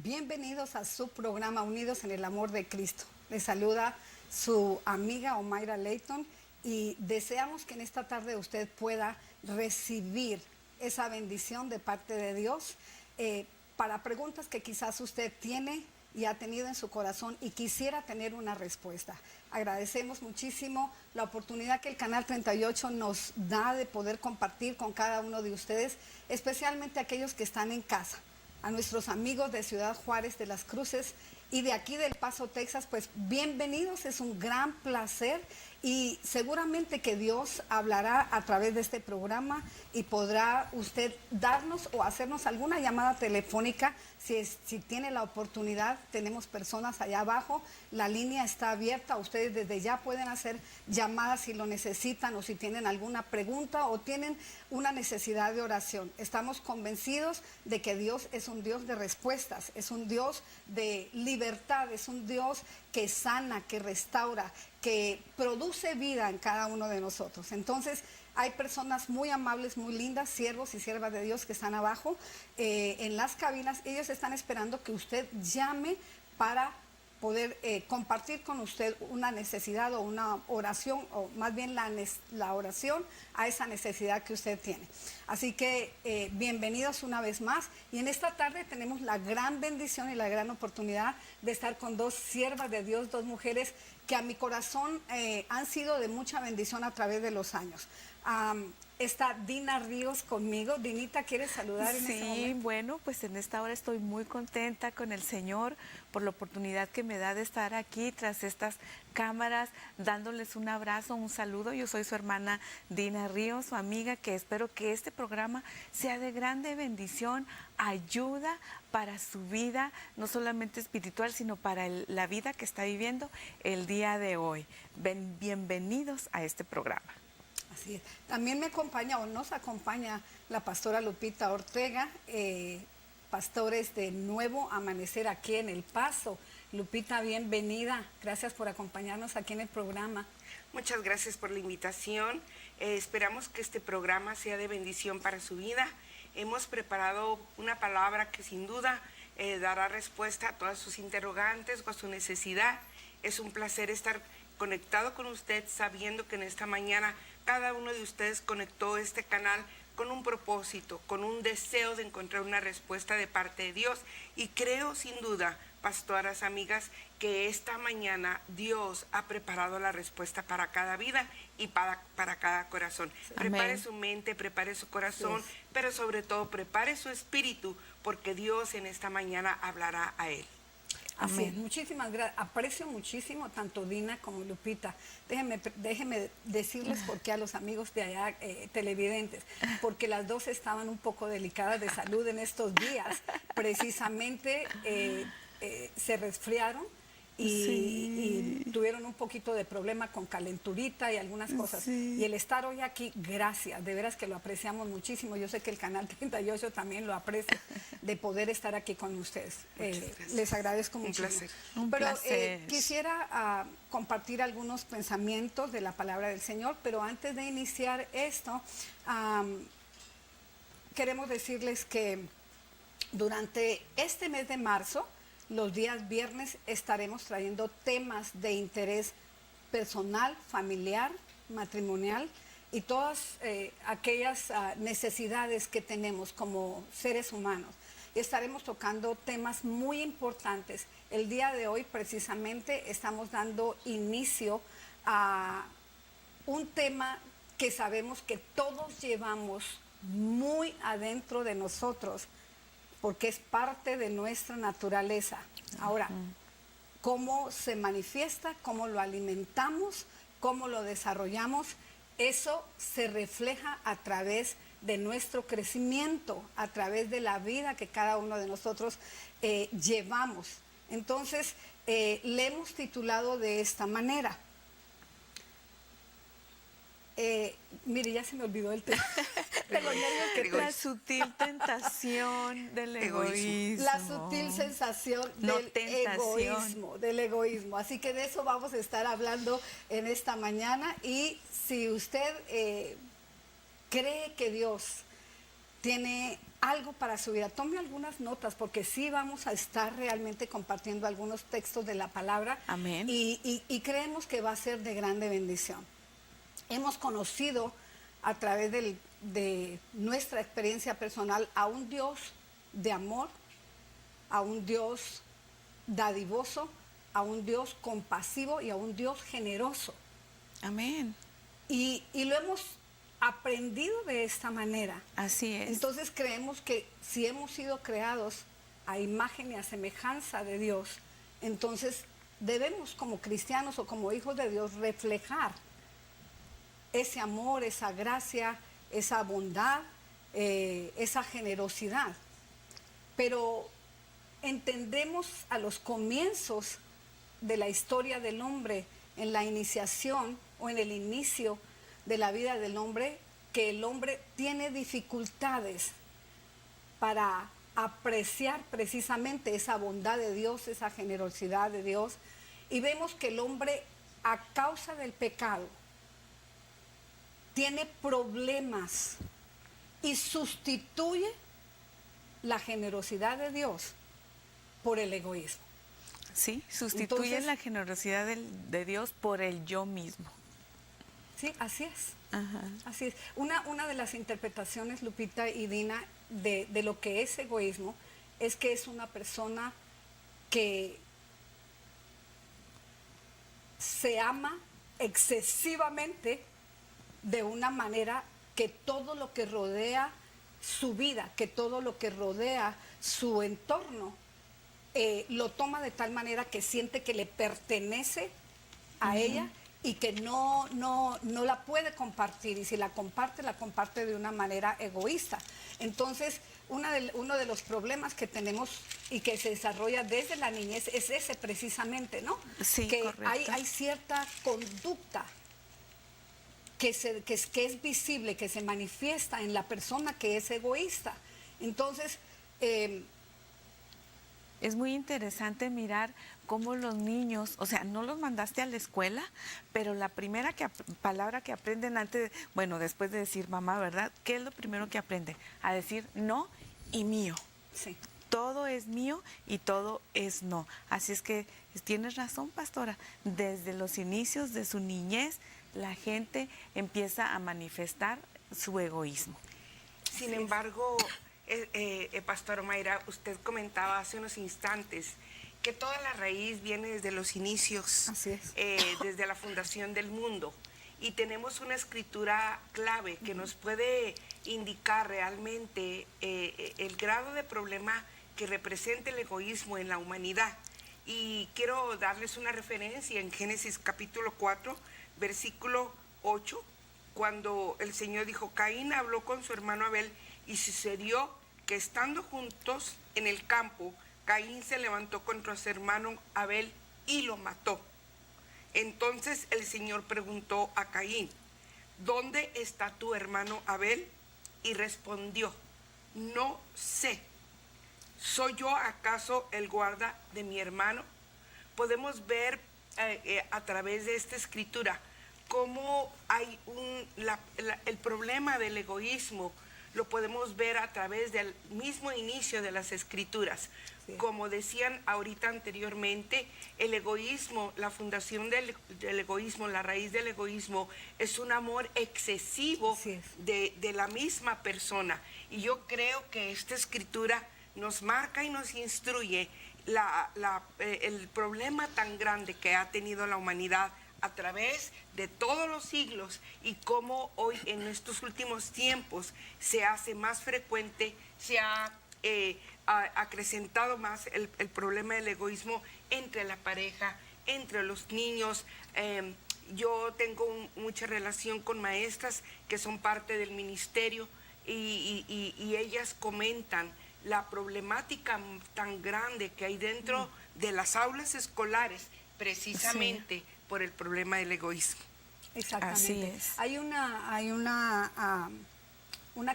Bienvenidos a su programa Unidos en el Amor de Cristo. Les saluda su amiga Omaira Leighton y deseamos que en esta tarde usted pueda recibir esa bendición de parte de Dios para preguntas que quizás usted tiene y ha tenido en su corazón y quisiera tener una respuesta. Agradecemos muchísimo la oportunidad que el Canal 38 nos da de poder compartir con cada uno de ustedes, especialmente aquellos que están en casa. A nuestros amigos de Ciudad Juárez de las Cruces y de aquí del Paso, Texas, pues bienvenidos, es un gran placer y seguramente que Dios hablará a través de este programa y podrá usted darnos o hacernos alguna llamada telefónica si tiene la oportunidad. Tenemos personas allá abajo, la línea está abierta, ustedes desde ya pueden hacer llamadas si lo necesitan o si tienen alguna pregunta o tienen una necesidad de oración. Estamos convencidos de que Dios es un Dios de respuestas, es un Dios de libertad, es un Dios que sana, que restaura, que produce vida en cada uno de nosotros. Entonces, hay personas muy amables, muy lindas, siervos y siervas de Dios que están abajo en las cabinas. Ellos están esperando que usted llame para poder compartir con usted una necesidad o una oración, o más bien la oración a esa necesidad que usted tiene. Así que bienvenidos una vez más. Y en esta tarde tenemos la gran bendición y la gran oportunidad de estar con dos siervas de Dios, dos mujeres que a mi corazón han sido de mucha bendición a través de los años. Está Dina Ríos conmigo. Dinita, ¿quieres saludar en este momento? Sí, bueno, pues en esta hora estoy muy contenta con el Señor por la oportunidad que me da de estar aquí tras estas cámaras, dándoles un abrazo, un saludo. Yo soy su hermana Dina Ríos, su amiga, que espero que este programa sea de grande bendición, ayuda para su vida, no solamente espiritual, sino para la vida que está viviendo el día de hoy. Bienvenidos a este programa. Así es. También me acompaña o nos acompaña la pastora Lupita Ortega, pastores de Nuevo Amanecer aquí en El Paso. Lupita, bienvenida. Gracias por acompañarnos aquí en el programa. Muchas gracias por la invitación. Esperamos que este programa sea de bendición para su vida. Hemos preparado una palabra que sin duda dará respuesta a todas sus interrogantes o a su necesidad. Es un placer estar conectado con usted, sabiendo que en esta mañana cada uno de ustedes conectó este canal con un propósito, con un deseo de encontrar una respuesta de parte de Dios. Y creo sin duda, pastoras, amigas, que esta mañana Dios ha preparado la respuesta para cada vida y para cada corazón. Sí. Prepare su mente, prepare su corazón, sí, pero sobre todo prepare su espíritu, porque Dios en esta mañana hablará a él. Así es, muchísimas gracias. Aprecio muchísimo tanto Dina como Lupita. Déjenme decirles por qué a los amigos de allá televidentes, porque las dos estaban un poco delicadas de salud en estos días. Precisamente se resfriaron y tuvieron un poquito de problema con calenturita y algunas cosas. Sí. Y el estar hoy aquí, gracias, de veras que lo apreciamos muchísimo. Yo sé que el Canal 38 también lo aprecia, de poder estar aquí con ustedes. Les agradezco mucho. Un placer. Quisiera compartir algunos pensamientos de la palabra del Señor, pero antes de iniciar esto, queremos decirles que durante este mes de marzo, los días viernes estaremos trayendo temas de interés personal, familiar, matrimonial y todas aquellas necesidades que tenemos como seres humanos. Estaremos tocando temas muy importantes. El día de hoy precisamente estamos dando inicio a un tema que sabemos que todos llevamos muy adentro de nosotros, porque es parte de nuestra naturaleza. Ahora, ¿cómo se manifiesta? ¿Cómo lo alimentamos? ¿Cómo lo desarrollamos? Eso se refleja a través de nuestro crecimiento, a través de la vida que cada uno de nosotros llevamos. Entonces, le hemos titulado de esta manera. Mire, ya se me olvidó el tema. La sutil tentación del egoísmo. La sutil sensación del egoísmo. Así que de eso vamos a estar hablando en esta mañana. Y si usted cree que Dios tiene algo para su vida. Tome algunas notas porque sí vamos a estar realmente compartiendo algunos textos de la palabra. Amén. Y creemos que va a ser de grande bendición. Hemos conocido a través de nuestra experiencia personal a un Dios de amor, a un Dios dadivoso, a un Dios compasivo y a un Dios generoso. Amén. Y lo hemos aprendido de esta manera. Así es. Entonces creemos que si hemos sido creados a imagen y a semejanza de Dios, entonces debemos como cristianos o como hijos de Dios reflejar ese amor, esa gracia, esa bondad, esa generosidad. Pero entendemos a los comienzos de la historia del hombre, en la iniciación o en el inicio de la vida del hombre, que el hombre tiene dificultades para apreciar precisamente esa bondad de Dios, esa generosidad de Dios. Y vemos que el hombre, a causa del pecado, tiene problemas y sustituye la generosidad de Dios por el egoísmo. Sí, sustituye Entonces, la generosidad de Dios por el yo mismo. Sí, así es. Ajá. Así es. Una de las interpretaciones, Lupita y Dina, de lo que es egoísmo, es que es una persona que se ama excesivamente de una manera que todo lo que rodea su vida, que todo lo que rodea su entorno, lo toma de tal manera que siente que le pertenece a ella y que no la puede compartir, y si la comparte de una manera egoísta. Entonces, uno de los problemas que tenemos y que se desarrolla desde la niñez es ese precisamente, ¿no? Sí, que correcto. hay cierta conducta que es visible, que se manifiesta en la persona que es egoísta. Entonces, es muy interesante mirar cómo los niños, o sea, no los mandaste a la escuela, pero la primera palabra que aprenden después de decir mamá, ¿verdad? ¿Qué es lo primero que aprenden? A decir no y mío. sí. Todo es mío y todo es no. Así es que tienes razón, pastora. Desde los inicios de su niñez, la gente empieza a manifestar su egoísmo. Sin embargo, Pastor Mayra, usted comentaba hace unos instantes que toda la raíz viene desde los inicios, Así es. desde la fundación del mundo. Y tenemos una escritura clave que nos puede indicar realmente el grado de problema que representa el egoísmo en la humanidad. Y quiero darles una referencia en Génesis capítulo 4, versículo 8, cuando el Señor dijo: Caín habló con su hermano Abel, y sucedió que estando juntos en el campo, Caín se levantó contra su hermano Abel y lo mató. Entonces el Señor preguntó a Caín: ¿dónde está tu hermano Abel? Y respondió: no sé. ¿Soy yo acaso el guarda de mi hermano? Podemos ver a través de esta escritura cómo hay el problema del egoísmo. Lo podemos ver a través del mismo inicio de las escrituras. Sí. Como decían ahorita anteriormente, el egoísmo, la fundación del egoísmo, la raíz del egoísmo es un amor excesivo de la misma persona. Y yo creo que esta escritura nos marca y nos instruye el problema tan grande que ha tenido la humanidad a través de todos los siglos, y cómo hoy en estos últimos tiempos se hace más frecuente, se ha acrecentado más el problema del egoísmo entre la pareja, entre los niños. Yo tengo mucha relación con maestras que son parte del ministerio, y ellas comentan la problemática tan grande que hay dentro de las aulas escolares, precisamente por el problema del egoísmo. Exactamente. Así es. Hay una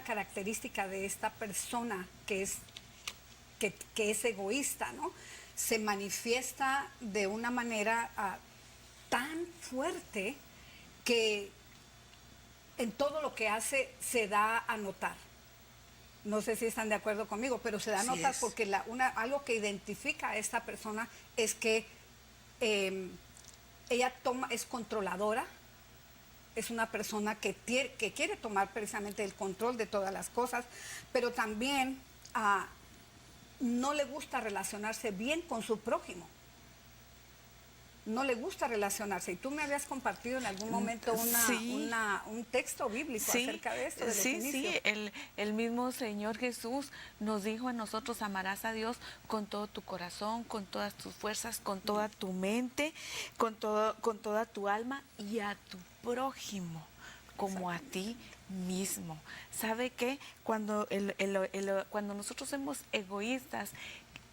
característica de esta persona que es egoísta, ¿no? Se manifiesta de una manera tan fuerte que en todo lo que hace se da a notar. No sé si están de acuerdo conmigo, pero se da Así nota es. porque algo que identifica a esta persona es que ella es controladora, es una persona que quiere tomar precisamente el control de todas las cosas, pero también no le gusta relacionarse bien con su prójimo. No le gusta relacionarse. Y tú me habías compartido en algún momento Sí. un texto bíblico acerca de esto, de los sí, inicios. sí, el mismo Señor Jesús nos dijo a nosotros: amarás a Dios con todo tu corazón, con todas tus fuerzas, con toda tu mente, con toda tu alma, y a tu prójimo como a ti mismo. ¿Sabe qué? Cuando nosotros somos egoístas,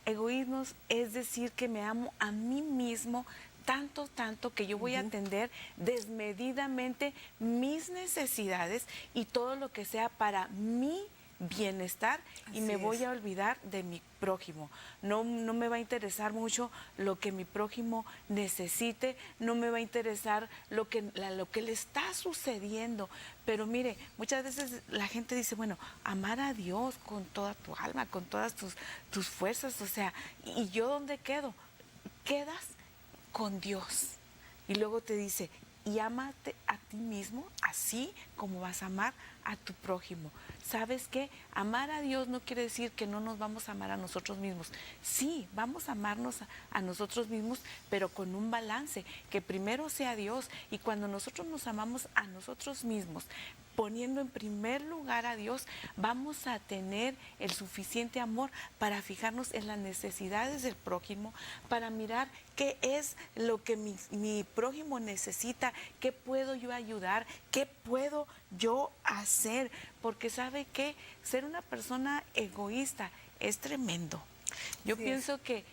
egoísmos es decir que me amo a mí mismo tanto que yo voy a atender desmedidamente mis necesidades y todo lo que sea para mi bienestar, y Así me voy es. a olvidar de mi prójimo. No me va a interesar mucho lo que mi prójimo necesite, no me va a interesar lo que le está sucediendo. Pero mire, muchas veces la gente dice, bueno, amar a Dios con toda tu alma, con todas tus fuerzas, o sea, ¿y yo dónde quedo? Quedas con Dios. Y luego te dice, y ámate a ti mismo así como vas a amar a tu prójimo. ¿Sabes qué? Amar a Dios no quiere decir que no nos vamos a amar a nosotros mismos. Sí, vamos a amarnos a nosotros mismos, pero con un balance, que primero sea Dios. Y cuando nosotros nos amamos a nosotros mismos, poniendo en primer lugar a Dios, vamos a tener el suficiente amor para fijarnos en las necesidades del prójimo, para mirar qué es lo que mi prójimo necesita, qué puedo yo ayudar, qué puedo yo hacer. Porque ¿sabe qué? Ser una persona egoísta es tremendo. Yo Así es. pienso que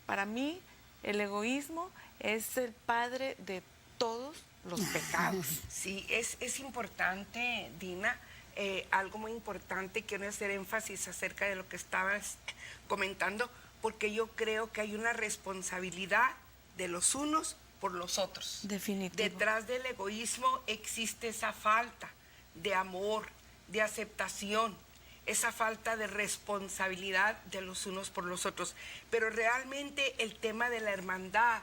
para mí el egoísmo es el padre de todos los pecados. Sí, es importante, Dina, algo muy importante, quiero hacer énfasis acerca de lo que estabas comentando, porque yo creo que hay una responsabilidad de los unos por los otros. Definitivo. Detrás del egoísmo existe esa falta de amor, de aceptación, esa falta de responsabilidad de los unos por los otros. Pero realmente el tema de la hermandad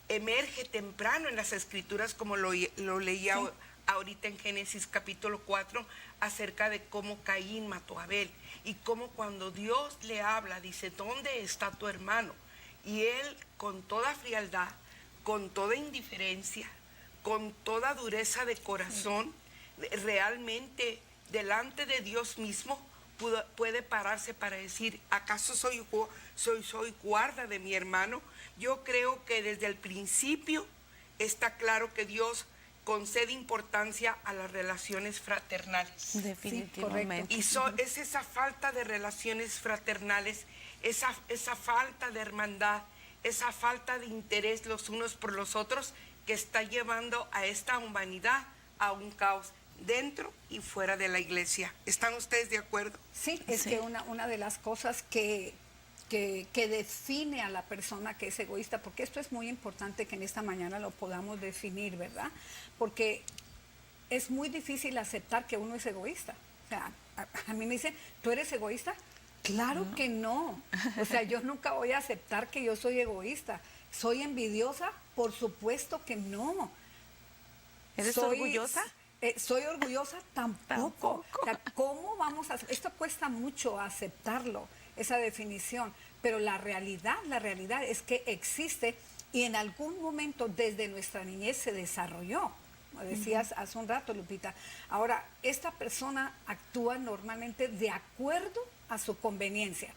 emerge temprano en las escrituras, como lo leía ahorita en Génesis capítulo 4, acerca de cómo Caín mató a Abel, y cómo cuando Dios le habla, dice, ¿dónde está tu hermano? Y él, con toda frialdad, con toda indiferencia, con toda dureza de corazón, realmente delante de Dios mismo puede pararse para decir, ¿acaso soy guarda de mi hermano? Yo creo que desde el principio está claro que Dios concede importancia a las relaciones fraternales. Definitivamente. Sí, Y es esa falta de relaciones fraternales, esa falta de hermandad, esa falta de interés los unos por los otros, que está llevando a esta humanidad a un caos dentro y fuera de la iglesia. ¿Están ustedes de acuerdo? Sí, es Sí. que una de las cosas que define a la persona que es egoísta, porque esto es muy importante que en esta mañana lo podamos definir, ¿verdad? Porque es muy difícil aceptar que uno es egoísta. O sea, a mí me dicen, ¿tú eres egoísta? Claro que no. O sea, yo nunca voy a aceptar que yo soy egoísta. ¿Soy envidiosa? Por supuesto que no. ¿Eres orgullosa? ¿Soy orgullosa? Tampoco. Tampoco. O sea, ¿cómo vamos a...? Esto cuesta mucho aceptarlo, esa definición, pero la realidad es que existe y en algún momento desde nuestra niñez se desarrolló. Como decías hace un rato, Lupita. Ahora, esta persona actúa normalmente de acuerdo a su conveniencia.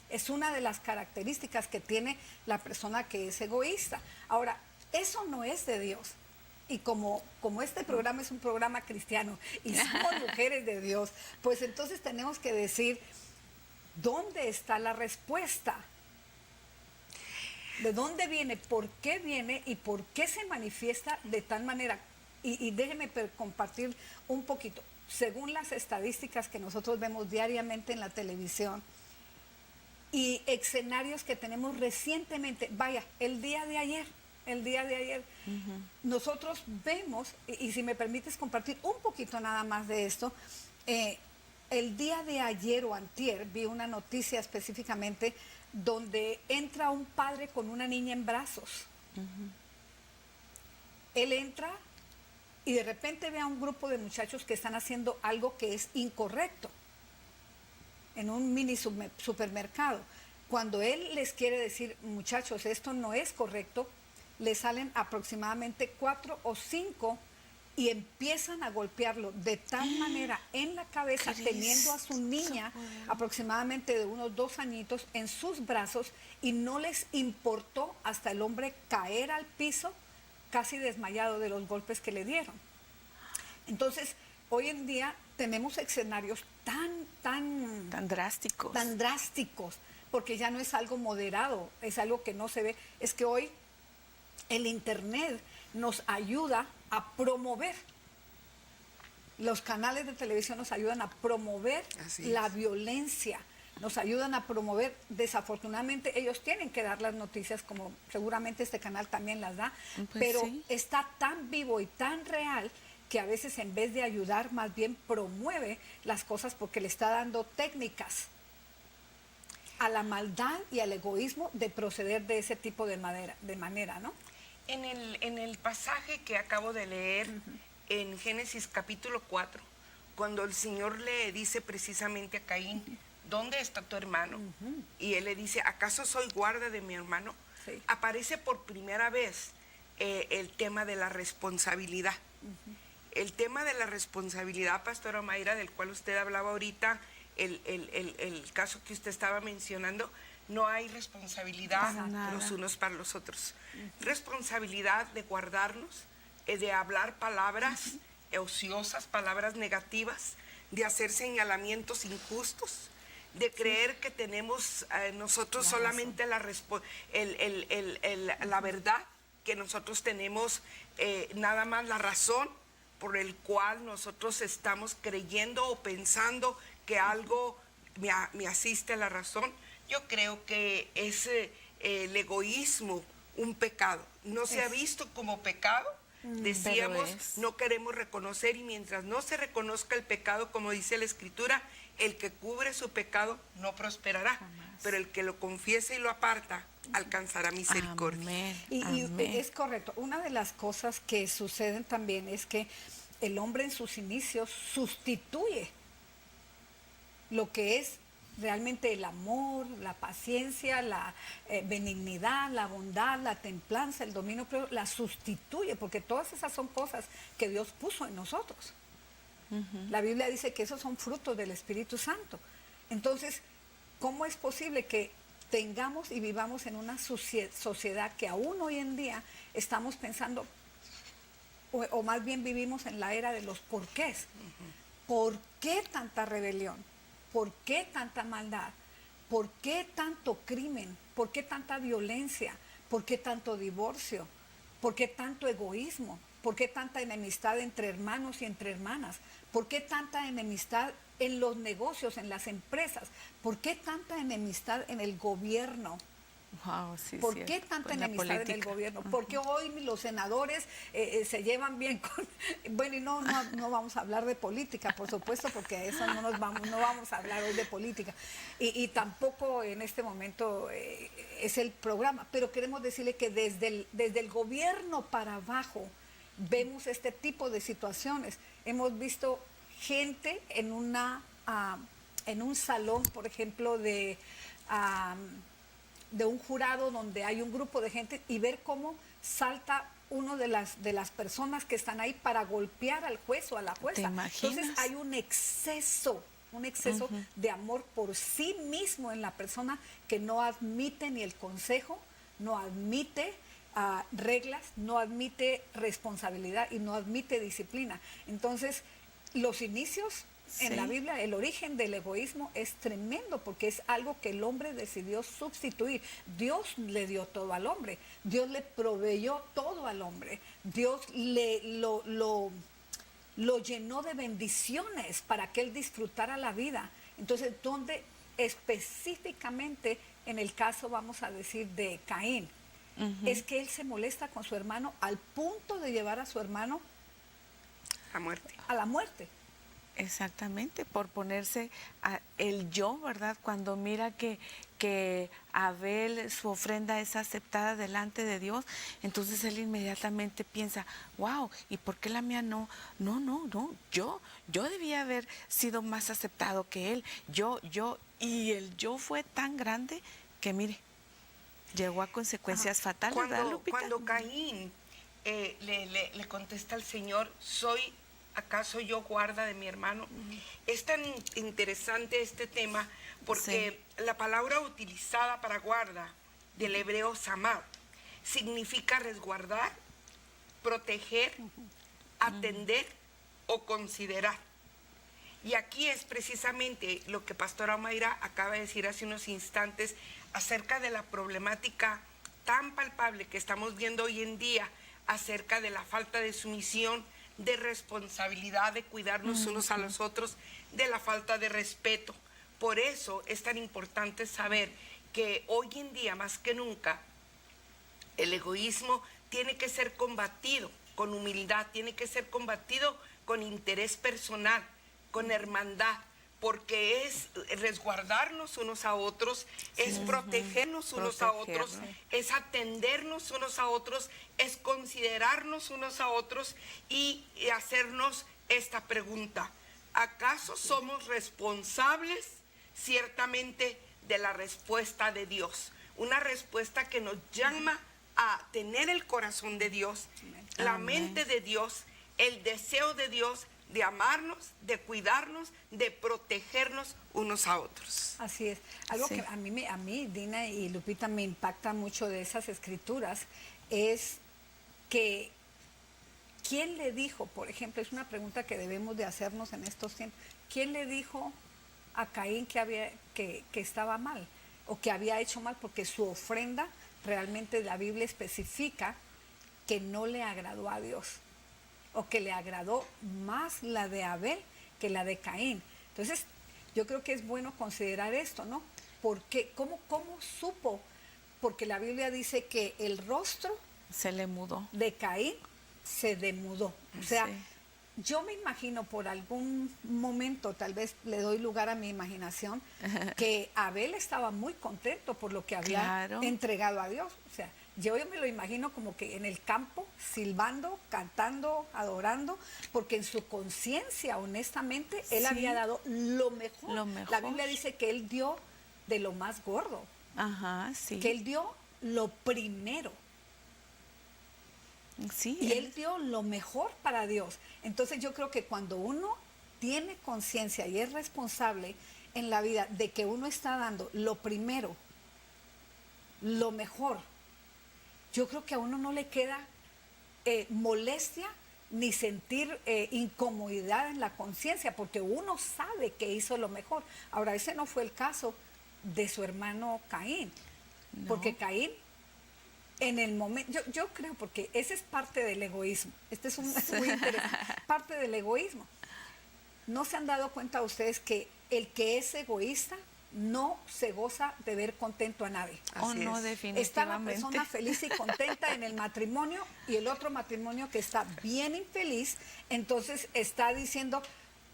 Es una de las características que tiene la persona que es egoísta. Ahora, eso no es de Dios. Y como este programa es un programa cristiano y somos mujeres de Dios, pues entonces tenemos que decir, ¿dónde está la respuesta? ¿De dónde viene? ¿Por qué viene? ¿Y por qué se manifiesta de tal manera? Y déjeme compartir un poquito. Según las estadísticas que nosotros vemos diariamente en la televisión y escenarios que tenemos recientemente, vaya, el día de ayer, nosotros vemos, y si me permites compartir un poquito nada más de esto, el día de ayer o antier vi una noticia específicamente donde entra un padre con una niña en brazos. Él entra y de repente ve a un grupo de muchachos que están haciendo algo que es incorrecto en un mini supermercado. Cuando él les quiere decir, muchachos, esto no es correcto, le salen aproximadamente 4 o 5 y empiezan a golpearlo de tal manera en la cabeza, teniendo a su niña aproximadamente de unos 2 añitos en sus brazos, y no les importó hasta el hombre caer al piso casi desmayado de los golpes que le dieron. Entonces, hoy en día tenemos escenarios tan drásticos, porque ya no es algo moderado, es algo que no se ve. Es que hoy el Internet nos ayuda a promover, los canales de televisión nos ayudan a promover la violencia, nos ayudan a promover, desafortunadamente ellos tienen que dar las noticias, como seguramente este canal también las da, Pues pero sí. está tan vivo y tan real que a veces en vez de ayudar más bien promueve las cosas, porque le está dando técnicas a la maldad y al egoísmo de proceder de ese tipo de manera, ¿no? En el pasaje que acabo de leer, en Génesis capítulo 4, cuando el Señor le dice precisamente a Caín, ¿dónde está tu hermano? Y él le dice, ¿acaso soy guarda de mi hermano? Sí. Aparece por primera vez el tema de la responsabilidad. El tema de la responsabilidad, Pastora Mayra, del cual usted hablaba ahorita, el caso que usted estaba mencionando, no hay responsabilidad los unos para los otros. Responsabilidad de guardarnos, de hablar palabras ociosas, palabras negativas, de hacer señalamientos injustos, de creer que tenemos nosotros solamente la verdad, que nosotros tenemos nada más la razón por el cual nosotros estamos creyendo o pensando que algo me asiste a la razón. Yo creo que es el egoísmo un pecado. No se ha visto como pecado. Decíamos, no queremos reconocer, y mientras no se reconozca el pecado, como dice la Escritura, el que cubre su pecado no prosperará, pero el que lo confiesa y lo aparta alcanzará misericordia. Amén. Y Amén. es correcto. Una de las cosas que suceden también es que el hombre en sus inicios sustituye lo que es realmente el amor, la paciencia, la benignidad, la bondad, la templanza, el dominio propio, la sustituye, porque todas esas son cosas que Dios puso en nosotros. La Biblia dice que esos son frutos del Espíritu Santo. Entonces, ¿cómo es posible que tengamos y vivamos en una sociedad que aún hoy en día estamos pensando, o más bien vivimos en la era de los porqués? ¿Por qué tanta rebelión? ¿Por qué tanta maldad? ¿Por qué tanto crimen? ¿Por qué tanta violencia? ¿Por qué tanto divorcio? ¿Por qué tanto egoísmo? ¿Por qué tanta enemistad entre hermanos y entre hermanas? ¿Por qué tanta enemistad en los negocios, en las empresas? ¿Por qué tanta enemistad en el gobierno? Wow, sí, ¿Por cierto. qué tanta En la enemistad en el política. gobierno? ¿Por qué hoy los senadores se llevan bien con...? Bueno, y no vamos a hablar de política, por supuesto, porque a eso no vamos a hablar hoy de política. Y tampoco en este momento es el programa, pero queremos decirle que desde el gobierno para abajo vemos este tipo de situaciones. Hemos visto gente en un salón, por ejemplo, de un jurado donde hay un grupo de gente, y ver cómo salta uno de las personas que están ahí para golpear al juez o a la jueza. ¿Te imaginas? Entonces hay un exceso de amor por sí mismo en la persona, que no admite ni el consejo, no admite reglas, no admite responsabilidad y no admite disciplina. Entonces, los inicios en la Biblia, el origen del egoísmo es tremendo, porque es algo que el hombre decidió sustituir. Dios le dio todo al hombre, Dios le proveyó todo al hombre, Dios lo llenó de bendiciones para que él disfrutara la vida. Entonces, ¿dónde específicamente en el caso, vamos a decir, de Caín? Es que él se molesta con su hermano al punto de llevar a su hermano A muerte. a la muerte. Exactamente, por ponerse el yo, ¿verdad? Cuando mira que Abel, su ofrenda es aceptada delante de Dios, entonces él inmediatamente piensa, wow, ¿y por qué la mía no? No, yo debía haber sido más aceptado que él, y el yo fue tan grande que mire, llegó a consecuencias fatales, ¿verdad, Lupita? Cuando Caín le contesta al Señor, ¿acaso yo guarda de mi hermano? Es tan interesante este tema porque la palabra utilizada para guarda del hebreo samad significa resguardar, proteger, atender o considerar. Y aquí es precisamente lo que Pastora Mayra acaba de decir hace unos instantes acerca de la problemática tan palpable que estamos viendo hoy en día acerca de la falta de sumisión, de responsabilidad, de cuidarnos unos a los otros, de la falta de respeto. Por eso es tan importante saber que hoy en día, más que nunca, el egoísmo tiene que ser combatido con humildad, tiene que ser combatido con interés personal, con hermandad, porque es resguardarnos unos a otros, es protegernos unos a otros, es atendernos unos a otros, es considerarnos unos a otros y hacernos esta pregunta: ¿acaso somos responsables ciertamente de la respuesta de Dios? Una respuesta que nos llama a tener el corazón de Dios, la mente de Dios, el deseo de Dios, de amarnos, de cuidarnos, de protegernos unos a otros. Así es. Algo que a mí, Dina y Lupita, me impacta mucho de esas escrituras es que ¿quién le dijo, por ejemplo, es una pregunta que debemos de hacernos en estos tiempos, ¿quién le dijo a Caín que estaba mal o que había hecho mal? Porque su ofrenda, realmente la Biblia especifica que no le agradó a Dios, o que le agradó más la de Abel que la de Caín. Entonces, yo creo que es bueno considerar esto, ¿no? Porque, ¿cómo supo? Porque la Biblia dice que el rostro se le mudó de Caín se demudó. O sea, yo me imagino por algún momento, tal vez le doy lugar a mi imaginación, que Abel estaba muy contento por lo que había entregado a Dios. O sea, yo me lo imagino como que en el campo, silbando, cantando, adorando, porque en su conciencia, honestamente, él había dado lo mejor. La Biblia dice que él dio de lo más gordo. Que él dio lo primero. Y él dio lo mejor para Dios. Entonces yo creo que cuando uno tiene conciencia y es responsable en la vida de que uno está dando lo primero, lo mejor, yo creo que a uno no le queda molestia ni sentir incomodidad en la conciencia, porque uno sabe que hizo lo mejor. Ahora, ese no fue el caso de su hermano Caín, porque Caín, en el momento, yo creo, porque ese es parte del egoísmo, este es muy interesante, parte del egoísmo. ¿No se han dado cuenta ustedes que el que es egoísta no se goza de ver contento a nadie? No, definitivamente. Está la persona feliz y contenta en el matrimonio, y el otro matrimonio que está bien infeliz, entonces está diciendo,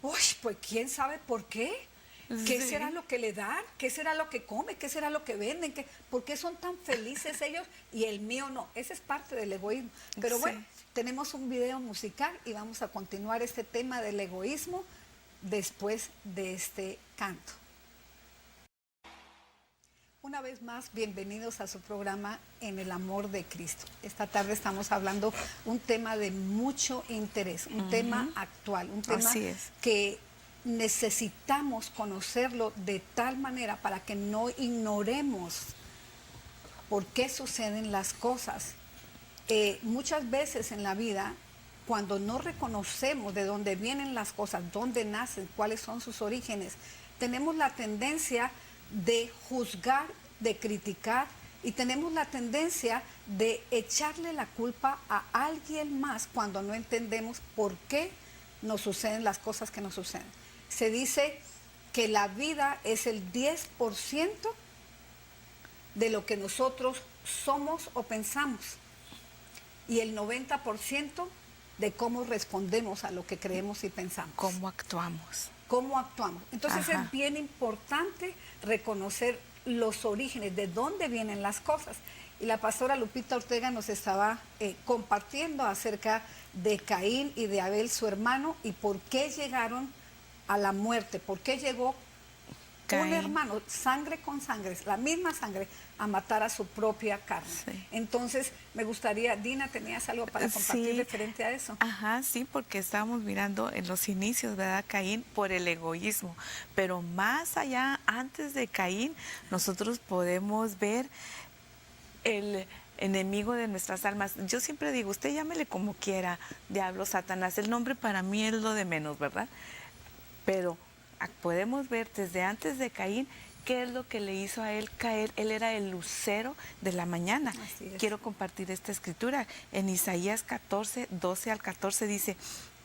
uy, pues quién sabe por qué. ¿Qué será lo que le dan? ¿Qué será lo que come? ¿Qué será lo que venden? ¿Por qué son tan felices ellos y el mío no? Esa es parte del egoísmo. Pero bueno, tenemos un video musical y vamos a continuar este tema del egoísmo después de este canto. Una vez más, bienvenidos a su programa En el Amor de Cristo. Esta tarde estamos hablando un tema de mucho interés, un tema actual, un tema que necesitamos conocerlo de tal manera para que no ignoremos por qué suceden las cosas. Muchas veces en la vida, cuando no reconocemos de dónde vienen las cosas, dónde nacen, cuáles son sus orígenes, tenemos la tendencia de juzgar, de criticar, y tenemos la tendencia de echarle la culpa a alguien más cuando no entendemos por qué nos suceden las cosas que nos suceden. Se dice que la vida es el 10% de lo que nosotros somos o pensamos, y el 90% de cómo respondemos a lo que creemos y pensamos. ¿Cómo actuamos? Cómo actuamos. Entonces Ajá. es bien importante reconocer los orígenes, de dónde vienen las cosas. Y la pastora Lupita Ortega nos estaba compartiendo acerca de Caín y de Abel, su hermano, y por qué llegaron a la muerte, por qué llegó Caín. un hermano, sangre con sangre, la misma sangre, a matar a su propia carne. Sí. Entonces, me gustaría, Dina, ¿tenías algo para compartir Sí. referente a eso? Ajá, sí, porque estábamos mirando en los inicios, ¿verdad? Caín por el egoísmo. Pero más allá, antes de Caín, nosotros podemos ver el enemigo de nuestras almas. Yo siempre digo, usted llámele como quiera, diablo, Satanás. El nombre para mí es lo de menos, ¿verdad? Pero podemos ver desde antes de Caín qué es lo que le hizo a él caer. Él era el lucero de la mañana. Así es. Quiero compartir esta escritura. En Isaías 14, 12 al 14 dice,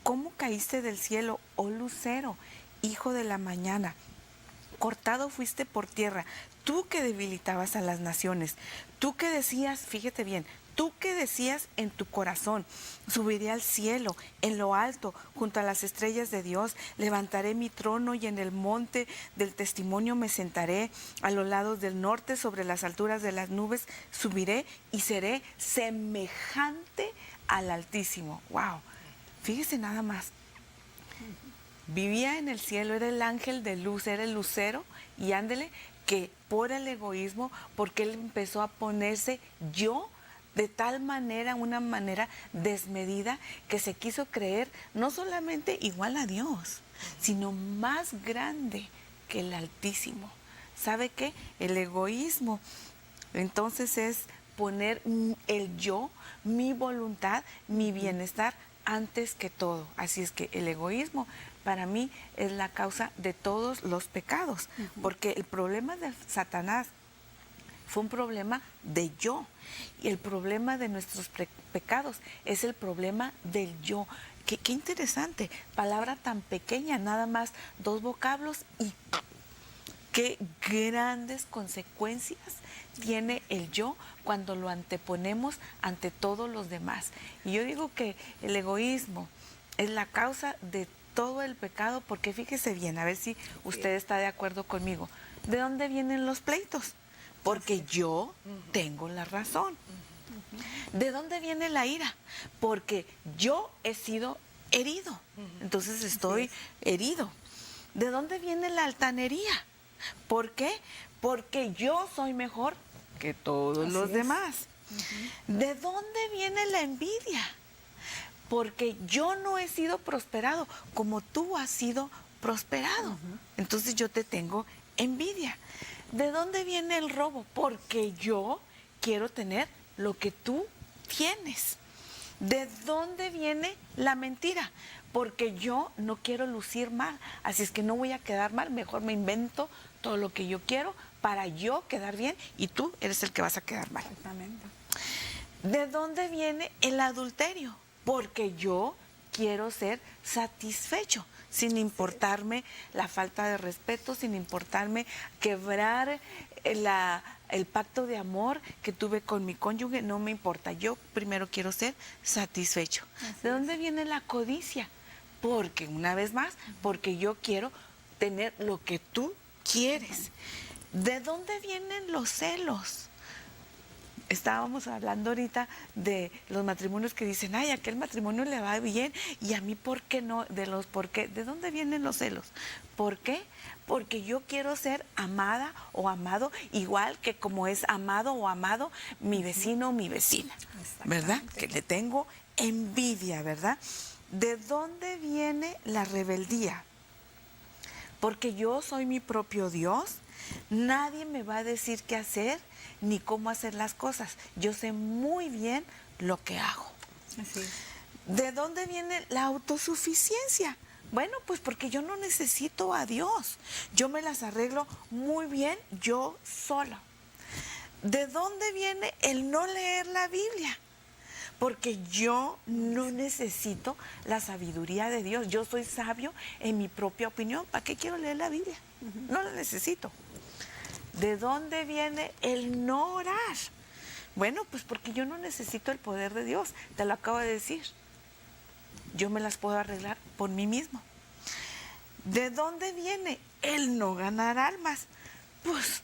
¿cómo caíste del cielo, oh lucero, hijo de la mañana? Cortado fuiste por tierra, tú que debilitabas a las naciones, tú que decías, fíjate bien, tú que decías en tu corazón, subiré al cielo, en lo alto, junto a las estrellas de Dios, levantaré mi trono y en el monte del testimonio me sentaré, a los lados del norte, sobre las alturas de las nubes, subiré y seré semejante al Altísimo. ¡Wow! Fíjese nada más. Vivía en el cielo, era el ángel de luz, era el lucero, y ándele que por el egoísmo, porque él empezó a ponerse yo de tal manera, una manera desmedida, que se quiso creer no solamente igual a Dios, sino más grande que el Altísimo. ¿Sabe qué? El egoísmo, entonces, es poner el yo, mi voluntad, mi bienestar antes que todo. Así es que el egoísmo para mí es la causa de todos los pecados, porque el problema de Satanás fue un problema de yo, y el problema de nuestros pecados es el problema del yo. Qué interesante, palabra tan pequeña, nada más 2 vocablos, y qué grandes consecuencias tiene el yo cuando lo anteponemos ante todos los demás. Y yo digo que el egoísmo es la causa de todo el pecado, porque fíjese bien, a ver si usted está de acuerdo conmigo. ¿De dónde vienen los pleitos? Porque yo tengo la razón. ¿De dónde viene la ira? Porque yo he sido herido. Entonces estoy herido. ¿De dónde viene la altanería? ¿Por qué? Porque yo soy mejor que todos los demás. ¿De dónde viene la envidia? Porque yo no he sido prosperado como tú has sido prosperado. Entonces yo te tengo envidia. ¿De dónde viene el robo? Porque yo quiero tener lo que tú tienes. ¿De dónde viene la mentira? Porque yo no quiero lucir mal, así es que no voy a quedar mal, mejor me invento todo lo que yo quiero para yo quedar bien, y tú eres el que vas a quedar mal. Exactamente. ¿De dónde viene el adulterio? Porque yo quiero ser satisfecho, sin importarme la falta de respeto, sin importarme quebrar el pacto de amor que tuve con mi cónyuge, no me importa. Yo primero quiero ser satisfecho. ¿De dónde viene la codicia? Porque, una vez más, porque yo quiero tener lo que tú quieres. ¿De dónde vienen los celos? Estábamos hablando ahorita de los matrimonios que dicen, ay, a aquel matrimonio le va bien y a mí, ¿por qué no? De los por qué. ¿De dónde vienen los celos? ¿Por qué? Porque yo quiero ser amada o amado igual que como es amado o amado mi vecino o mi vecina, ¿verdad? Que le tengo envidia, ¿verdad? ¿De dónde viene la rebeldía? Porque yo soy mi propio Dios. Nadie me va a decir qué hacer ni cómo hacer las cosas. Yo sé muy bien lo que hago. Así es. ¿De dónde viene la autosuficiencia? Bueno, pues porque yo no necesito a Dios. Yo me las arreglo muy bien yo sola. ¿De dónde viene el no leer la Biblia? Porque yo no necesito la sabiduría de Dios. Yo soy sabio en mi propia opinión. ¿Para qué quiero leer la Biblia? No la necesito. ¿De dónde viene el no orar? Bueno, pues porque yo no necesito el poder de Dios. Te lo acabo de decir. yo me las puedo arreglar por mí mismo. ¿De dónde viene el no ganar almas? Pues,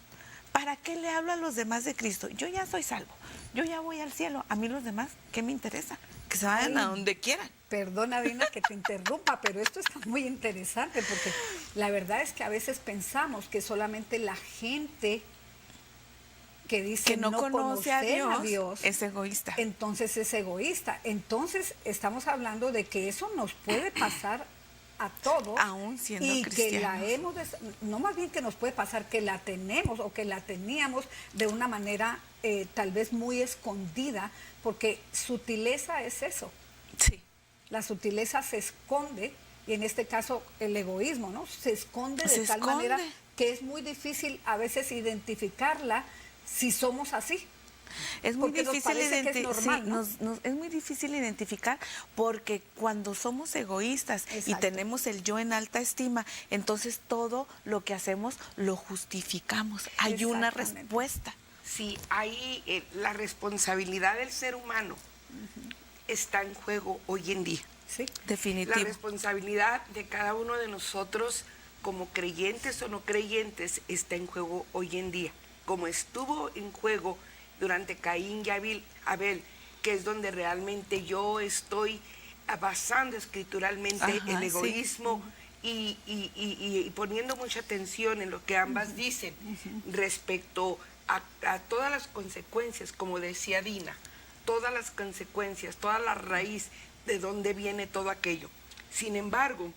¿para qué le hablo a los demás de Cristo? Yo ya soy salvo, yo ya voy al cielo. A mí los demás, ¿qué me interesa? Que se vayan a donde quieran. Perdona, Dina, que te interrumpa, pero esto está muy interesante porque la verdad es que a veces pensamos que solamente la gente que dice Que no conoce a conocer Dios es egoísta. entonces es egoísta. Entonces estamos hablando de que eso nos puede pasar a todos, Aún siendo y que la cristianos. no más bien que nos puede pasar, que la tenemos o que la teníamos de una manera tal vez muy escondida, porque sutileza es eso. Sí. La sutileza se esconde, y en este caso el egoísmo, ¿no? Se esconde Se de tal esconde. manera que es muy difícil a veces identificarla si somos así. Es muy Porque nos difícil parece que es normal, ¿no? es muy difícil identificar, porque cuando somos egoístas y Exacto. tenemos el yo en alta estima, entonces todo lo que hacemos lo justificamos. Hay una Exactamente. respuesta. Sí, ahí la responsabilidad del ser humano está en juego hoy en día. Sí. La Definitivo. responsabilidad de cada uno de nosotros, como creyentes o no creyentes, está en juego hoy en día. Como estuvo en juego durante Caín y Abel, que es donde realmente yo estoy basando escrituralmente Ajá, el sí. egoísmo y poniendo mucha atención en lo que ambas dicen respecto a todas las consecuencias, como decía Dina, todas las consecuencias, toda la raíz de dónde viene todo aquello. Sin embargo,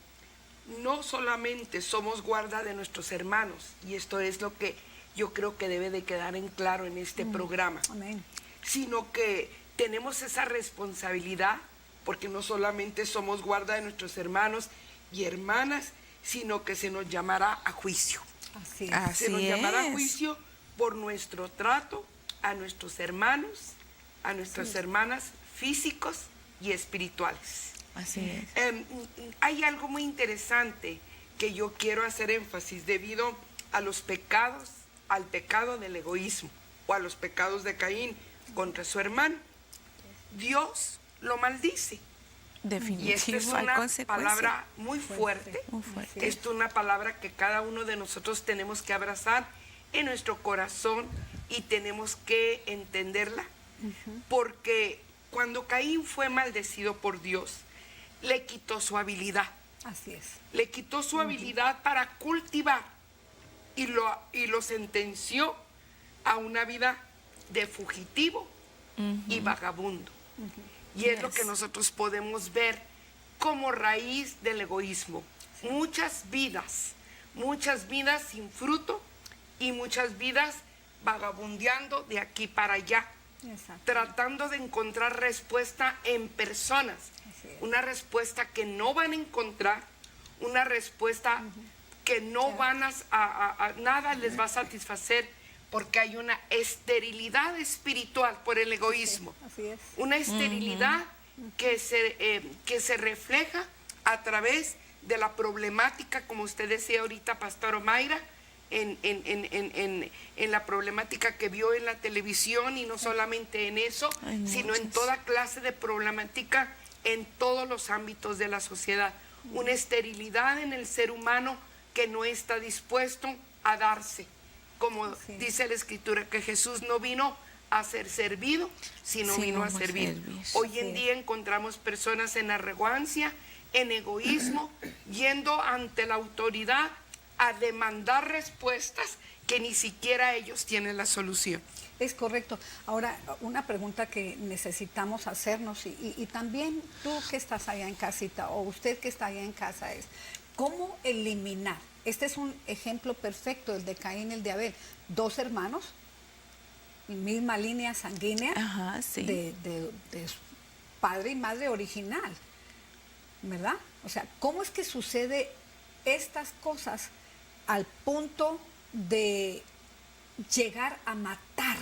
no solamente somos guarda de nuestros hermanos, y esto es lo que yo creo que debe de quedar en claro en este programa, Amén. sino que tenemos esa responsabilidad, porque no solamente somos guarda de nuestros hermanos y hermanas, sino que se nos llamará a juicio. Así es. Así Se nos llamará a es. juicio por nuestro trato a nuestros hermanos, a nuestras hermanas físicos y espirituales. Así es. Hay algo muy interesante que yo quiero hacer énfasis debido a los pecados, al pecado del egoísmo o a los pecados de Caín contra su hermano. Dios lo maldice. Definitivo. Y esta es Hay una consecuencias. palabra muy fuerte. Muy fuerte. Sí. Esto es una palabra que cada uno de nosotros tenemos que abrazar en nuestro corazón y tenemos que entenderla, porque cuando Caín fue maldecido por Dios, le quitó su habilidad, Así es. le quitó su habilidad para cultivar y lo sentenció a una vida de fugitivo y vagabundo. Y es lo que nosotros podemos ver como raíz del egoísmo. Muchas vidas sin fruto y muchas vidas vagabundeando de aquí para allá, Exacto. tratando de encontrar respuesta en personas, Así es. una respuesta que no van a encontrar, una respuesta que no van a nada les va a satisfacer, porque hay una esterilidad espiritual por el egoísmo, Así es. una esterilidad que se refleja a través de la problemática, como usted decía ahorita, Pastor Omaira, en la problemática que vio en la televisión, y no solamente en eso, Hay sino en muchas. toda clase de problemática en todos los ámbitos de la sociedad. Una esterilidad en el ser humano que no está dispuesto a darse. Como Sí. dice la Escritura, que Jesús no vino a ser servido, sino vino a servir. Hoy en Sí. día encontramos personas en arrogancia, en egoísmo, yendo ante la autoridad a demandar respuestas que ni siquiera ellos tienen la solución. Es correcto. Ahora, una pregunta que necesitamos hacernos, y también tú que estás allá en casita, o usted que está allá en casa, es ¿cómo eliminar? Este es un ejemplo perfecto, el de Caín y el de Abel. Dos hermanos, misma línea sanguínea, Ajá, sí. de su padre y madre original, ¿verdad? O sea, ¿cómo es que sucede estas cosas al punto de llegar a matar?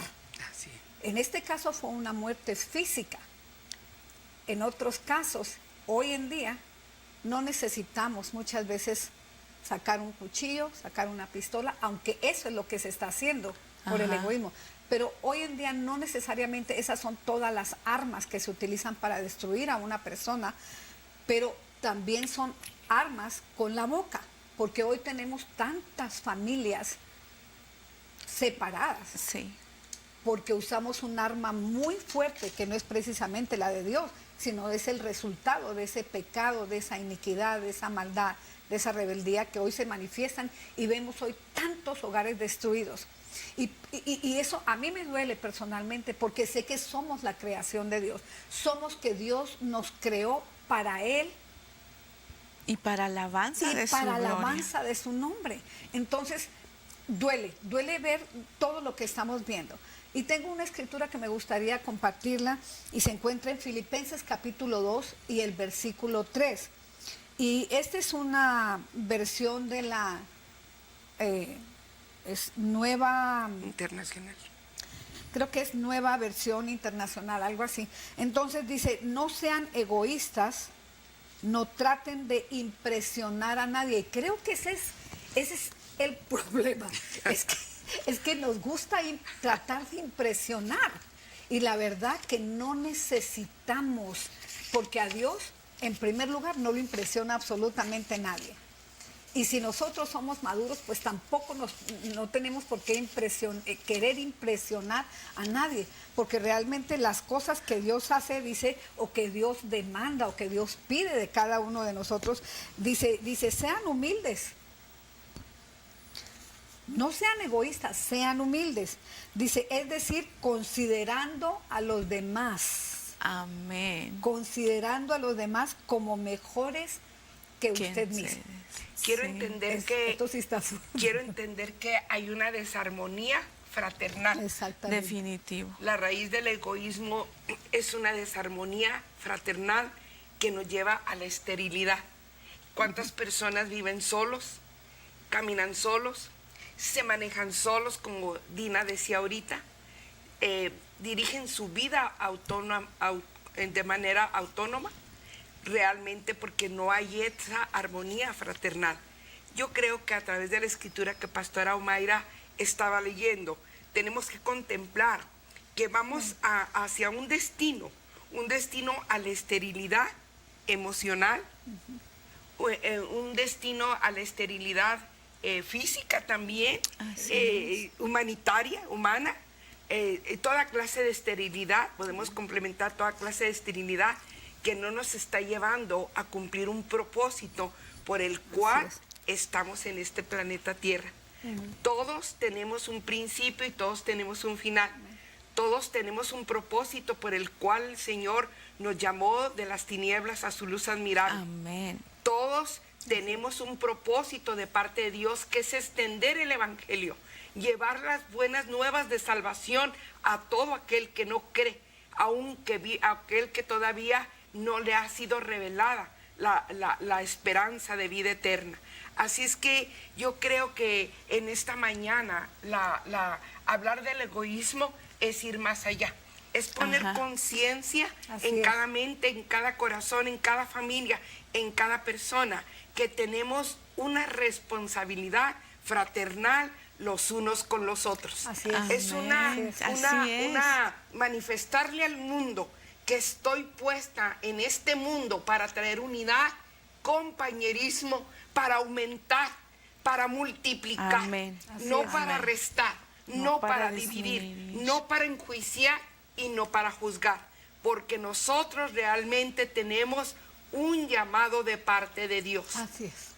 Así. En este caso fue una muerte física. En otros casos, hoy en día, no necesitamos muchas veces sacar un cuchillo, sacar una pistola, aunque eso es lo que se está haciendo por el Ajá. egoísmo. Pero hoy en día no necesariamente esas son todas las armas que se utilizan para destruir a una persona, pero también son armas con la boca, porque hoy tenemos tantas familias separadas, Sí. porque usamos un arma muy fuerte que no es precisamente la de Dios, sino es el resultado de ese pecado, de esa iniquidad, de esa maldad, de esa rebeldía que hoy se manifiestan y vemos hoy tantos hogares destruidos. Y eso a mí me duele personalmente porque sé que somos la creación de Dios, somos que Dios nos creó para Él Y para alabanza y de su para gloria. alabanza de su nombre. Entonces, duele ver todo lo que estamos viendo. Y tengo una escritura que me gustaría compartirla y se encuentra en Filipenses capítulo 2 y el versículo 3. Y esta es una versión de la es nueva, Internacional. creo que es nueva versión internacional, algo así. Entonces dice, no sean egoístas, no traten de impresionar a nadie. Y creo que ese es el problema. Es que nos gusta tratar de impresionar. Y la verdad que no necesitamos, porque a Dios, en primer lugar, no lo impresiona absolutamente nadie. Y si nosotros somos maduros, pues tampoco no tenemos por qué querer impresionar a nadie, porque realmente las cosas que Dios hace, dice, o que Dios demanda, o que Dios pide de cada uno de nosotros, dice, sean humildes. No sean egoístas, sean humildes. Dice, es decir, considerando a los demás. Amén. Considerando a los demás como mejores que ¿Quién usted se mismo. Quiero Sí. entender que Esto sí está fuerte. quiero entender que hay una desarmonía fraternal. Exactamente. Definitivo. La raíz del egoísmo es una desarmonía fraternal que nos lleva a la esterilidad. ¿Cuántas personas viven solos, caminan solos, se manejan solos, como Dina decía ahorita, dirigen su vida de manera autónoma, realmente porque no hay esa armonía fraternal? Yo creo que a través de la escritura que Pastora Omaira estaba leyendo, tenemos que contemplar que vamos hacia un destino a la esterilidad emocional, un destino a la esterilidad física también, humanitaria, humana, toda clase de esterilidad, podemos complementar toda clase de esterilidad que no nos está llevando a cumplir un propósito por el cual estamos en este planeta Tierra. Todos tenemos un principio y todos tenemos un final. Todos tenemos un propósito por el cual el Señor nos llamó de las tinieblas a su luz admirable. Amén. Todos tenemos un propósito de parte de Dios, que es extender el Evangelio, llevar las buenas nuevas de salvación a todo aquel que no cree, aquel que todavía no le ha sido revelada la esperanza de vida eterna. Así es que yo creo que en esta mañana hablar del egoísmo es ir más allá. Es poner conciencia en cada mente, en cada corazón, en cada familia, en cada persona, que tenemos una responsabilidad fraternal los unos con los otros. Así es. Una manifestarle al mundo que estoy puesta en este mundo para traer unidad, compañerismo, para aumentar, para multiplicar, Amén. no para restar, no para dividir, disminuir. no para enjuiciar y no para juzgar, porque nosotros realmente tenemos un llamado de parte de Dios. Así es.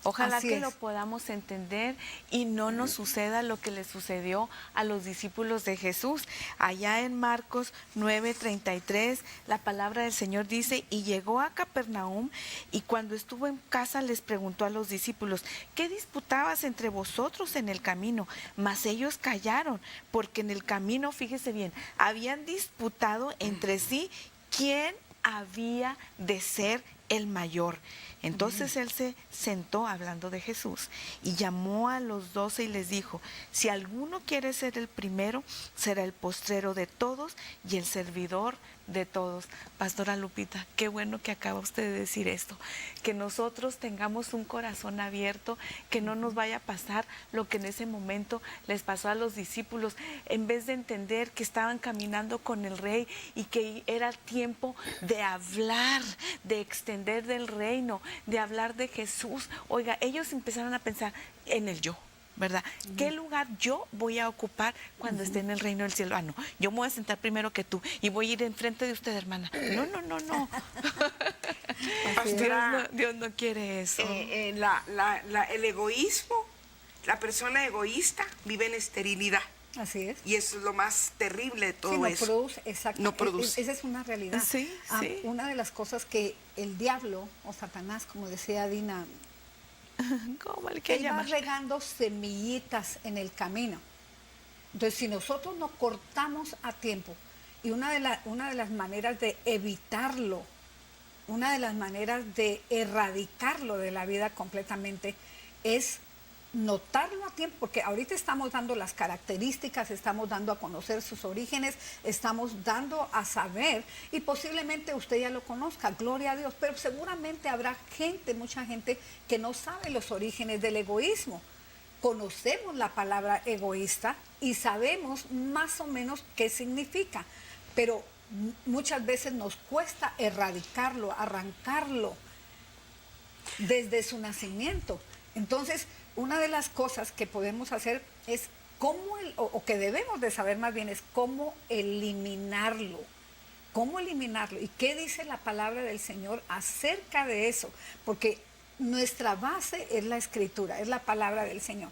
Ojalá Así que es. lo podamos entender y no nos suceda lo que le sucedió a los discípulos de Jesús. Allá en Marcos 9:33, la palabra del Señor dice, y llegó a Capernaum, y cuando estuvo en casa les preguntó a los discípulos, ¿qué disputabas entre vosotros en el camino? Mas ellos callaron, porque en el camino, fíjese bien, habían disputado entre sí quién había de ser el mayor. Entonces él se sentó hablando de Jesús y llamó a los 12 y les dijo, si alguno quiere ser el primero, será el postrero de todos y el servidor de todos. Pastora Lupita, qué bueno que acaba usted de decir esto, que nosotros tengamos un corazón abierto, que no nos vaya a pasar lo que en ese momento les pasó a los discípulos, en vez de entender que estaban caminando con el rey y que era tiempo de hablar, de extender del reino, de hablar de Jesús. Oiga, ellos empezaron a pensar en el yo, ¿verdad? ¿Qué lugar yo voy a ocupar cuando esté en el reino del cielo? Ah, no, yo me voy a sentar primero que tú y voy a ir enfrente de usted, hermana. No, no, no, no. Dios no quiere eso. El egoísmo, la persona egoísta vive en esterilidad. Así es. Y eso es lo más terrible de todo Sí, no eso. produce, exacto. No produce. Esa es una realidad. Sí, sí. Una de las cosas que el diablo o Satanás, como decía Dina, ¿Cómo le quiere él va llamar? regando semillitas en el camino. Entonces, si nosotros no cortamos a tiempo, y una de las maneras de evitarlo, una de las maneras de erradicarlo de la vida completamente es notarlo a tiempo, porque ahorita estamos dando las características, estamos dando a conocer sus orígenes, estamos dando a saber, y posiblemente usted ya lo conozca, gloria a Dios, pero seguramente habrá gente, mucha gente que no sabe los orígenes del egoísmo. Conocemos la palabra egoísta y sabemos más o menos qué significa, pero muchas veces nos cuesta erradicarlo, arrancarlo desde su nacimiento. Entonces, una de las cosas que podemos hacer es o que debemos de saber más bien, es cómo eliminarlo. ¿Cómo eliminarlo? ¿Y qué dice la palabra del Señor acerca de eso? Porque nuestra base es la Escritura, es la palabra del Señor.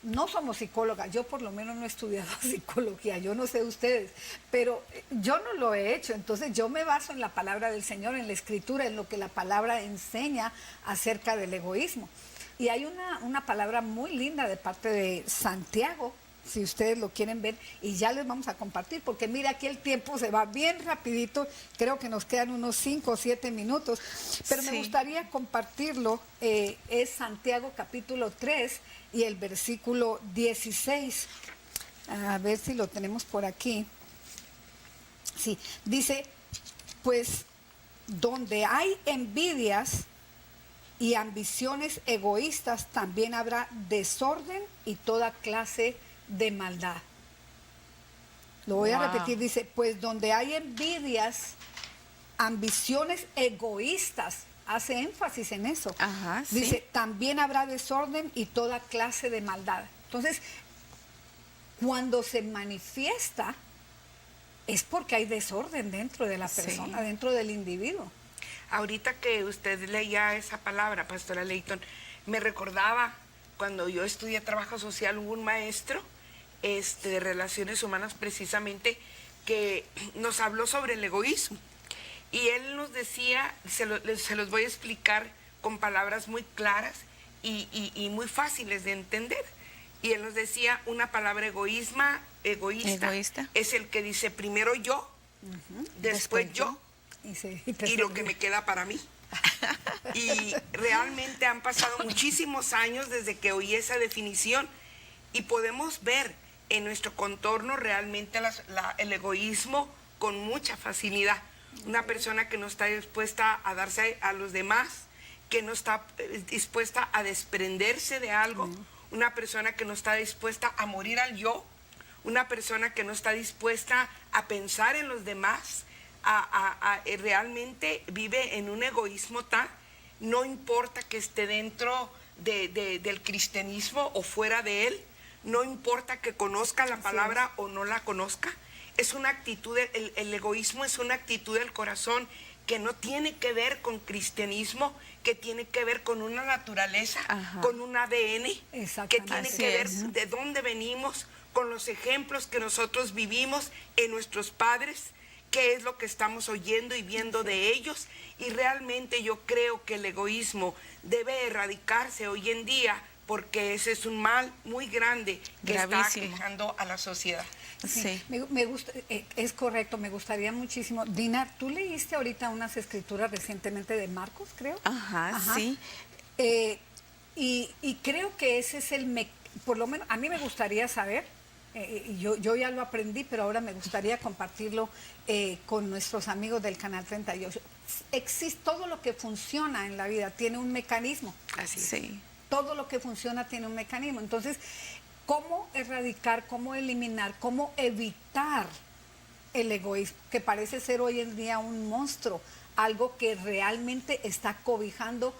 No somos psicólogas, yo por lo menos no he estudiado psicología, yo no sé ustedes, pero yo no lo he hecho, entonces yo me baso en la palabra del Señor, en la Escritura, en lo que la palabra enseña acerca del egoísmo. Y hay una palabra muy linda de parte de Santiago, si ustedes lo quieren ver, y ya les vamos a compartir, porque mira, aquí el tiempo se va bien rapidito, creo que nos quedan unos 5 o 7 minutos, pero me gustaría compartirlo. Es Santiago capítulo 3 y el versículo 16, a ver si lo tenemos por aquí. Sí, dice, pues donde hay envidias y ambiciones egoístas, también habrá desorden y toda clase de maldad. Lo voy a repetir, dice, pues donde hay envidias, ambiciones egoístas, hace énfasis en eso. Ajá, dice, sí. también habrá desorden y toda clase de maldad. Entonces, cuando se manifiesta, es porque hay desorden dentro de la persona, dentro del individuo. Ahorita que usted leía esa palabra, Pastora Leighton, me recordaba cuando yo estudié trabajo social, hubo un maestro de relaciones humanas precisamente que nos habló sobre el egoísmo. Y él nos decía, se los voy a explicar con palabras muy claras y muy fáciles de entender. Y él nos decía, una palabra egoísta es el que dice primero yo, después yo. Y lo que me queda para mí. Y realmente han pasado muchísimos años desde que oí esa definición y podemos ver en nuestro contorno realmente el egoísmo con mucha facilidad. Una persona que no está dispuesta a darse a los demás, que no está dispuesta a desprenderse de algo, una persona que no está dispuesta a morir al yo, una persona que no está dispuesta a pensar en los demás, realmente vive en un egoísmo tal, no importa que esté dentro del cristianismo o fuera de él, no importa que conozca la palabra o no la conozca, es una actitud, el egoísmo es una actitud del corazón que no tiene que ver con cristianismo, que tiene que ver con una naturaleza, con un ADN, que tiene que ver de dónde venimos, con los ejemplos que nosotros vivimos en nuestros padres, qué es lo que estamos oyendo y viendo de ellos, y realmente yo creo que el egoísmo debe erradicarse hoy en día porque ese es un mal muy grande que está Gravísimo. aquejando a la sociedad. Sí. Me gusta, es correcto, me gustaría muchísimo. Dina, tú leíste ahorita unas escrituras recientemente de Marcos, creo. Ajá, sí. Y creo que ese es por lo menos a mí me gustaría saber, yo ya lo aprendí, pero ahora me gustaría compartirlo con nuestros amigos del Canal 38. Existe, todo lo que funciona en la vida tiene un mecanismo. Así es. Sí. Todo lo que funciona tiene un mecanismo. Entonces, ¿cómo erradicar, cómo eliminar, cómo evitar el egoísmo, que parece ser hoy en día un monstruo, algo que realmente está cobijando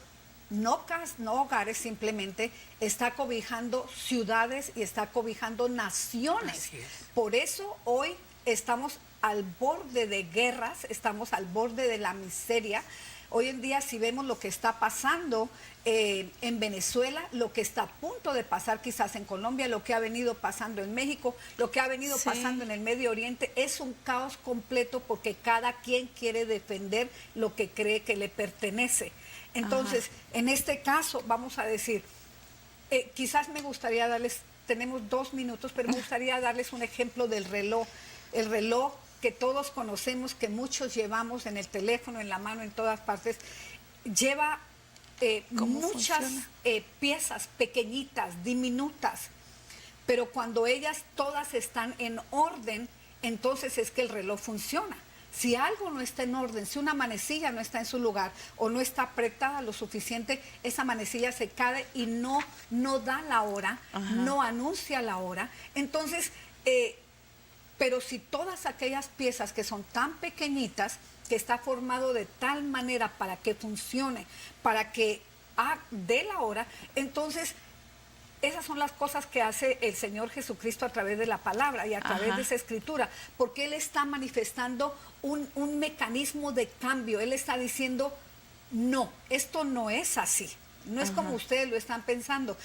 no hogares simplemente, está cobijando ciudades y está cobijando naciones? Así es. Por eso hoy estamos al borde de guerras, estamos al borde de la miseria. Hoy en día, si vemos lo que está pasando en Venezuela, lo que está a punto de pasar quizás en Colombia, lo que ha venido pasando en México, lo que ha venido Sí. pasando en el Medio Oriente, es un caos completo porque cada quien quiere defender lo que cree que le pertenece. Entonces, en este caso, vamos a decir, quizás me gustaría darles, tenemos 2 minutos, pero me gustaría darles un ejemplo del reloj. El reloj que todos conocemos, que muchos llevamos en el teléfono, en la mano, en todas partes, lleva ¿Cómo muchas funciona? piezas pequeñitas, diminutas, pero cuando ellas todas están en orden, entonces es que el reloj funciona. Si algo no está en orden, si una manecilla no está en su lugar o no está apretada lo suficiente, esa manecilla se cae y no da la hora, no anuncia la hora. Entonces, pero si todas aquellas piezas que son tan pequeñitas, que está formado de tal manera para que funcione, para que dé la hora, entonces esas son las cosas que hace el Señor Jesucristo a través de la palabra y a través de esa escritura, porque Él está manifestando un mecanismo de cambio. Él está diciendo, no, esto no es así. No es como ustedes lo están pensando.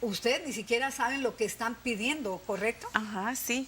Ustedes ni siquiera saben lo que están pidiendo, ¿correcto? Ajá, sí.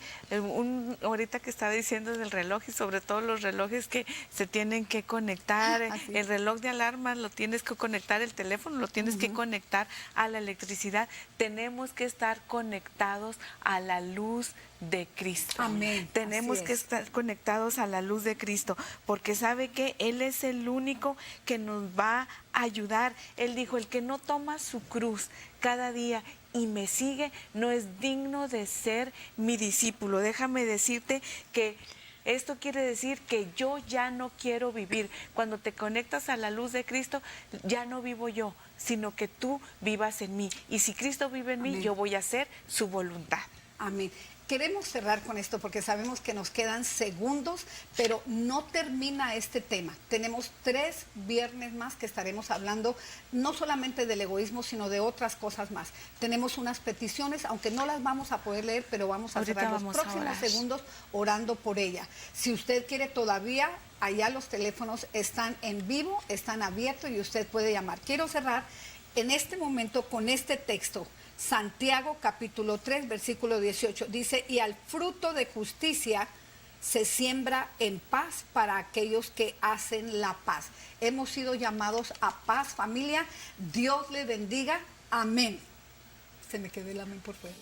Ahorita que estaba diciendo del reloj y sobre todo los relojes que se tienen que conectar, Así el reloj de alarma lo tienes que conectar, el teléfono lo tienes que conectar a la electricidad. Tenemos que estar conectados a la luz de Cristo. Amén. Tenemos Así que es. estar conectados a la luz de Cristo, porque sabe que Él es el único que nos va a ayudar. Él dijo, el que no toma su cruz cada día y me sigue, no es digno de ser mi discípulo. Déjame decirte que esto quiere decir que yo ya no quiero vivir. Cuando te conectas a la luz de Cristo, ya no vivo yo, sino que tú vivas en mí. Y si Cristo vive en mí, Amén. yo voy a hacer su voluntad. Amén. Queremos cerrar con esto porque sabemos que nos quedan segundos, pero no termina este tema. Tenemos 3 viernes más que estaremos hablando no solamente del egoísmo, sino de otras cosas más. Tenemos unas peticiones, aunque no las vamos a poder leer, pero vamos a Ahorita cerrar los vamos a próximos orar. segundos orando por ella. Si usted quiere todavía, allá los teléfonos están en vivo, están abiertos y usted puede llamar. Quiero cerrar en este momento con este texto. Santiago capítulo 3, versículo 18, dice, y al fruto de justicia se siembra en paz para aquellos que hacen la paz. Hemos sido llamados a paz, familia. Dios le bendiga. Amén. Se me quedó el amén por fuera.